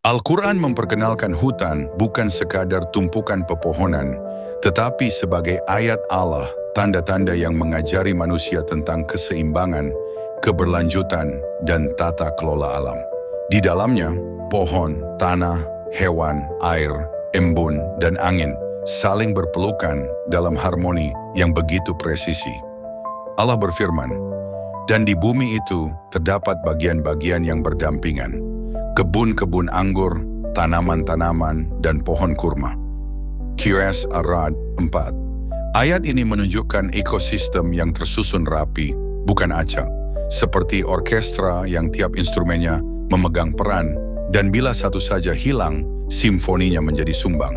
Al-Quran memperkenalkan hutan bukan sekadar tumpukan pepohonan, tetapi sebagai ayat Allah, tanda-tanda yang mengajari manusia tentang keseimbangan, keberlanjutan, dan tata kelola alam. Di dalamnya, pohon, tanah, hewan, air, embun, dan angin saling berpelukan dalam harmoni yang begitu presisi. Allah berfirman, "Dan di bumi itu terdapat bagian-bagian yang berdampingan, kebun-kebun anggur, tanaman-tanaman, dan pohon kurma." QS Ar-Ra'd 4. Ayat ini menunjukkan ekosistem yang tersusun rapi, bukan acak, seperti orkestra yang tiap instrumennya memegang peran, dan bila satu saja hilang, simfoninya menjadi sumbang.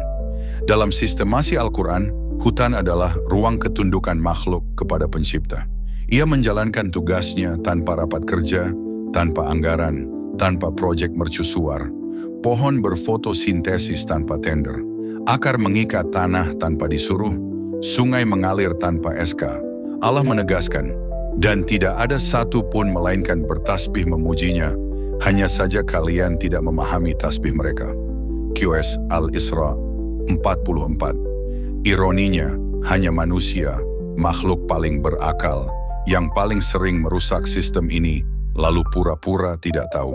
Dalam sistemasi Al-Quran, hutan adalah ruang ketundukan makhluk kepada pencipta. Ia menjalankan tugasnya tanpa rapat kerja, tanpa anggaran, tanpa proyek mercusuar. Pohon berfotosintesis tanpa tender. Akar mengikat tanah tanpa disuruh. Sungai mengalir tanpa SK. Allah menegaskan, "Dan tidak ada satu pun melainkan bertasbih memujinya, hanya saja kalian tidak memahami tasbih mereka." QS Al-Isra 44. Ironinya, hanya manusia, makhluk paling berakal, yang paling sering merusak sistem ini, lalu pura-pura tidak tahu.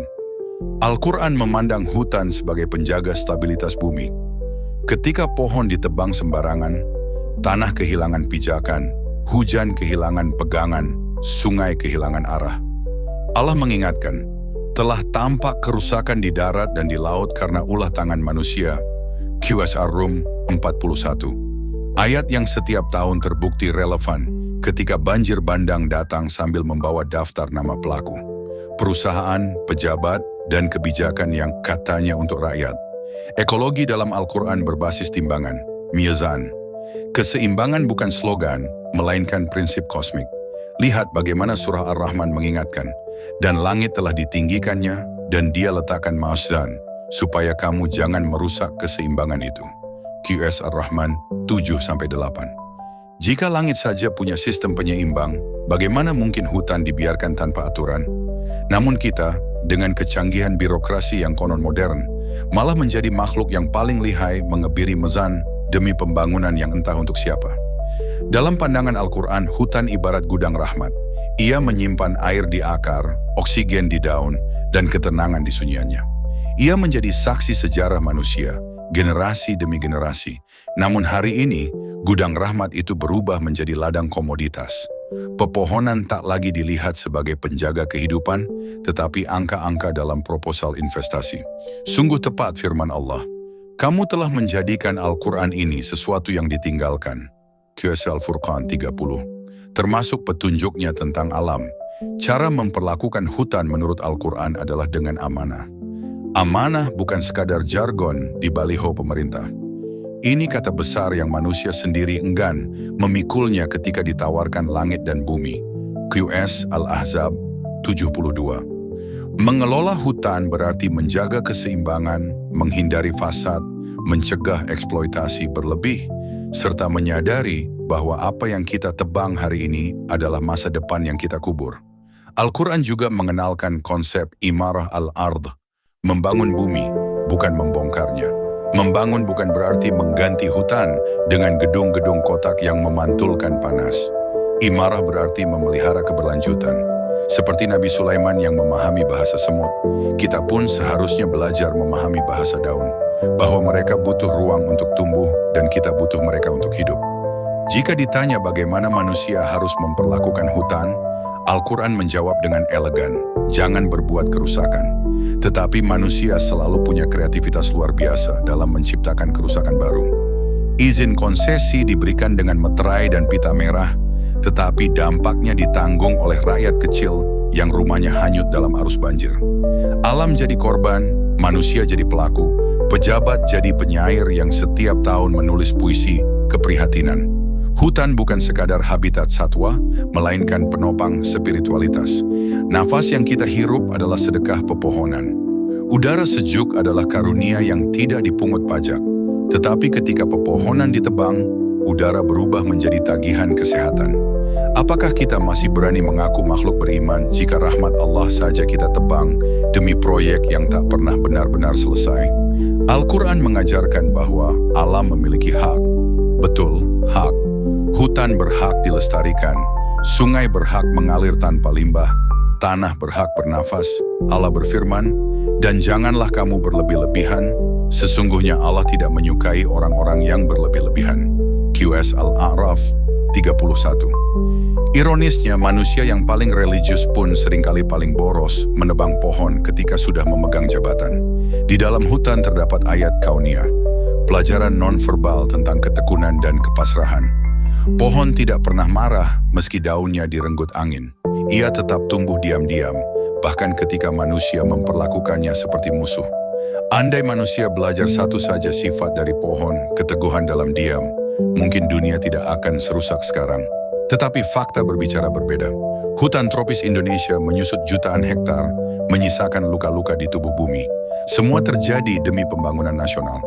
Al-Quran memandang hutan sebagai penjaga stabilitas bumi. Ketika pohon ditebang sembarangan, tanah kehilangan pijakan, hujan kehilangan pegangan, sungai kehilangan arah. Allah mengingatkan, telah tampak kerusakan di darat dan di laut karena ulah tangan manusia. QS Ar-Rum 41. Ayat yang setiap tahun terbukti relevan ketika banjir bandang datang sambil membawa daftar nama pelaku, perusahaan, pejabat, dan kebijakan yang katanya untuk rakyat. Ekologi dalam Al-Quran berbasis timbangan, mizan. Keseimbangan bukan slogan, melainkan prinsip kosmik. Lihat bagaimana surah Ar-Rahman mengingatkan, "Dan langit telah ditinggikannya, dan dia letakkan mizan, supaya kamu jangan merusak keseimbangan itu." QS Ar-Rahman 7-8. Jika langit saja punya sistem penyeimbang, bagaimana mungkin hutan dibiarkan tanpa aturan? Namun kita, dengan kecanggihan birokrasi yang konon modern, malah menjadi makhluk yang paling lihai mengebiri mizan demi pembangunan yang entah untuk siapa. Dalam pandangan Al-Quran, hutan ibarat gudang rahmat. Ia menyimpan air di akar, oksigen di daun, dan ketenangan di sunyiannya. Ia menjadi saksi sejarah manusia, generasi demi generasi. Namun hari ini, gudang rahmat itu berubah menjadi ladang komoditas. Pepohonan tak lagi dilihat sebagai penjaga kehidupan, tetapi angka-angka dalam proposal investasi. Sungguh tepat firman Allah, "Kamu telah menjadikan Al-Quran ini sesuatu yang ditinggalkan." QS Al-Furqan 30. Termasuk petunjuknya tentang alam. Cara memperlakukan hutan menurut Al-Quran adalah dengan amanah. Amanah bukan sekadar jargon di baliho pemerintah. Ini kata besar yang manusia sendiri enggan memikulnya ketika ditawarkan langit dan bumi. QS Al-Ahzab 72. Mengelola hutan berarti menjaga keseimbangan, menghindari fasad, mencegah eksploitasi berlebih, serta menyadari bahwa apa yang kita tebang hari ini adalah masa depan yang kita kubur. Al-Quran juga mengenalkan konsep imarah al-ard, membangun bumi, bukan membongkarnya. Membangun bukan berarti mengganti hutan dengan gedung-gedung kotak yang memantulkan panas. Imarah berarti memelihara keberlanjutan. Seperti Nabi Sulaiman yang memahami bahasa semut, kita pun seharusnya belajar memahami bahasa daun, bahwa mereka butuh ruang untuk tumbuh dan kita butuh mereka untuk hidup. Jika ditanya bagaimana manusia harus memperlakukan hutan, Al-Quran menjawab dengan elegan, jangan berbuat kerusakan. Tetapi manusia selalu punya kreativitas luar biasa dalam menciptakan kerusakan baru. Izin konsesi diberikan dengan meterai dan pita merah, tetapi dampaknya ditanggung oleh rakyat kecil yang rumahnya hanyut dalam arus banjir. Alam jadi korban, manusia jadi pelaku, pejabat jadi penyair yang setiap tahun menulis puisi keprihatinan. Hutan bukan sekadar habitat satwa, melainkan penopang spiritualitas. Nafas yang kita hirup adalah sedekah pepohonan. Udara sejuk adalah karunia yang tidak dipungut pajak. Tetapi ketika pepohonan ditebang, udara berubah menjadi tagihan kesehatan. Apakah kita masih berani mengaku makhluk beriman jika rahmat Allah saja kita tebang demi proyek yang tak pernah benar-benar selesai? Al-Quran mengajarkan bahwa alam memiliki hak. Betul, hak. Hutan berhak dilestarikan, sungai berhak mengalir tanpa limbah, tanah berhak bernafas. Allah berfirman, "Dan janganlah kamu berlebih-lebihan, sesungguhnya Allah tidak menyukai orang-orang yang berlebih-lebihan." QS Al-A'raf 31. Ironisnya, manusia yang paling religius pun seringkali paling boros menebang pohon ketika sudah memegang jabatan. Di dalam hutan terdapat ayat kauniyah, pelajaran non-verbal tentang ketekunan dan kepasrahan. Pohon tidak pernah marah meski daunnya direnggut angin. Ia tetap tumbuh diam-diam, bahkan ketika manusia memperlakukannya seperti musuh. Andai manusia belajar satu saja sifat dari pohon, keteguhan dalam diam, mungkin dunia tidak akan serusak sekarang. Tetapi fakta berbicara berbeda. Hutan tropis Indonesia menyusut jutaan hektar, menyisakan luka-luka di tubuh bumi. Semua terjadi demi pembangunan nasional.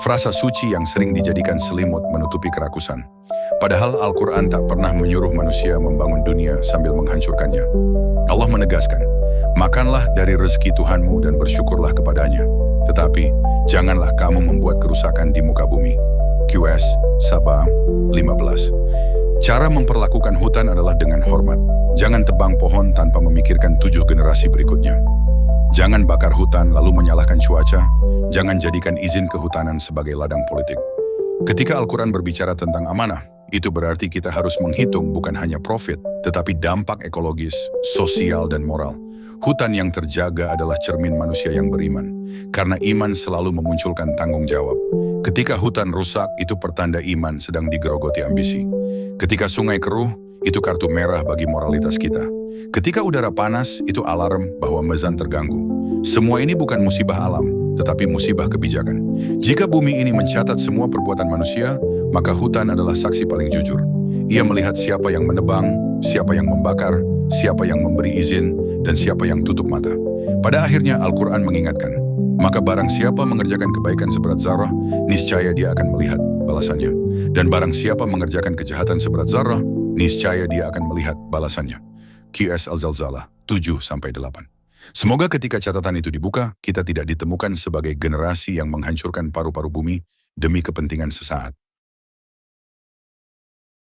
Frasa suci yang sering dijadikan selimut menutupi kerakusan. Padahal Al-Quran tak pernah menyuruh manusia membangun dunia sambil menghancurkannya. Allah menegaskan, "Makanlah dari rezeki Tuhanmu dan bersyukurlah kepadanya. Tetapi janganlah kamu membuat kerusakan di muka bumi." QS Sabah 15. Cara memperlakukan hutan adalah dengan hormat. Jangan tebang pohon tanpa memikirkan 7 generasi berikutnya. Jangan bakar hutan lalu menyalahkan cuaca. Jangan jadikan izin kehutanan sebagai ladang politik. Ketika Al-Quran berbicara tentang amanah, itu berarti kita harus menghitung bukan hanya profit, tetapi dampak ekologis, sosial, dan moral. Hutan yang terjaga adalah cermin manusia yang beriman, karena iman selalu memunculkan tanggung jawab. Ketika hutan rusak, itu pertanda iman sedang digerogoti ambisi. Ketika sungai keruh, itu kartu merah bagi moralitas kita. Ketika udara panas, itu alarm bahwa mezan terganggu. Semua ini bukan musibah alam, tetapi musibah kebijakan. Jika bumi ini mencatat semua perbuatan manusia, maka hutan adalah saksi paling jujur. Ia melihat siapa yang menebang, siapa yang membakar, siapa yang memberi izin, dan siapa yang tutup mata. Pada akhirnya Al-Quran mengingatkan, maka barang siapa mengerjakan kebaikan seberat zarah, niscaya dia akan melihat balasannya. Dan barang siapa mengerjakan kejahatan seberat zarah, niscaya dia akan melihat balasannya. QS Al-Zalzalah 7-8. Semoga ketika catatan itu dibuka, kita tidak ditemukan sebagai generasi yang menghancurkan paru-paru bumi demi kepentingan sesaat.